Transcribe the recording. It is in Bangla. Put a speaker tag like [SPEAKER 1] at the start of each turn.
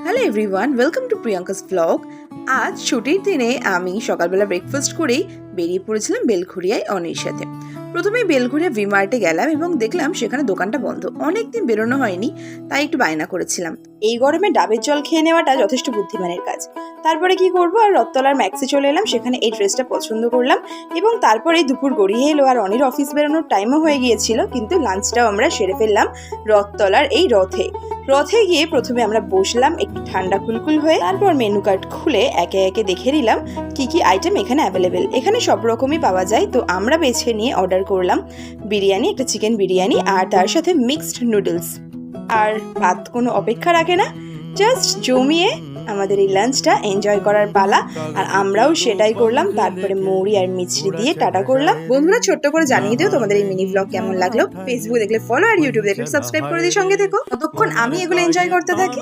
[SPEAKER 1] Hello everyone, welcome to Priyanka's blog. আজ ছুটির দিনে আমি সকালবেলা ব্রেকফাস্ট করেই বেরিয়ে পড়েছিলাম বেলঘরিয়ায় অনির সাথে। প্রথমে বেলঘরিয়া ভি-মার্টে গেলাম এবং দেখলাম সেখানে দোকানটা বন্ধ। অনেকদিন বেরোনো হয়নি, তাই একটু বায়না করেছিলাম। এই গরমে ডাবের জল খেয়ে নেওয়াটা যথেষ্ট বুদ্ধিমানের কাজ। তারপরে কি করবো, আর রথতলার ম্যাক্সে চলে এলাম, সেখানে এই ড্রেসটা পছন্দ করলাম এবং তারপরে দুপুর গড়িয়ে এলো আর অনির অফিস বেরোনোর টাইমও হয়ে গিয়েছিল, কিন্তু লাঞ্চটাও আমরা সেরে ফেললাম রথতলার এই রথে গিয়ে প্রথমে আমরা বসলাম একটু ঠান্ডা কুলকুল হয়ে। তারপর মেনু কার্ড খুলে একে একে দেখে নিলাম কি কি আইটেম এখানে অ্যাভেলেবেল। এখানে সব রকমই পাওয়া যায়, তো আমরা বেছে নিয়ে অর্ডার করলাম বিরিয়ানি, একটা চিকেন বিরিয়ানি আর তার সাথে মিক্সড নুডলস। আর ভাত কোনো অপেক্ষা রাখে না, জাস্ট জমিয়ে আমাদের এই লাঞ্চটা এনজয় করার পালা, আর আমরাও সেটাই করলাম। তারপরে মুড়ি আর মিছরি দিয়ে টাটা করলাম। বন্ধুরা, ছোট্ট করে জানিয়ে দিও তোমাদের এই মিনি ব্লগ কেমন লাগলো। ফেসবুক দেখলে ফলো আর ইউটিউব দেখলে সাবস্ক্রাইব করে দিয়ে সঙ্গে থেকো। ততক্ষণ আমি এগুলো এনজয় করতে থাকি।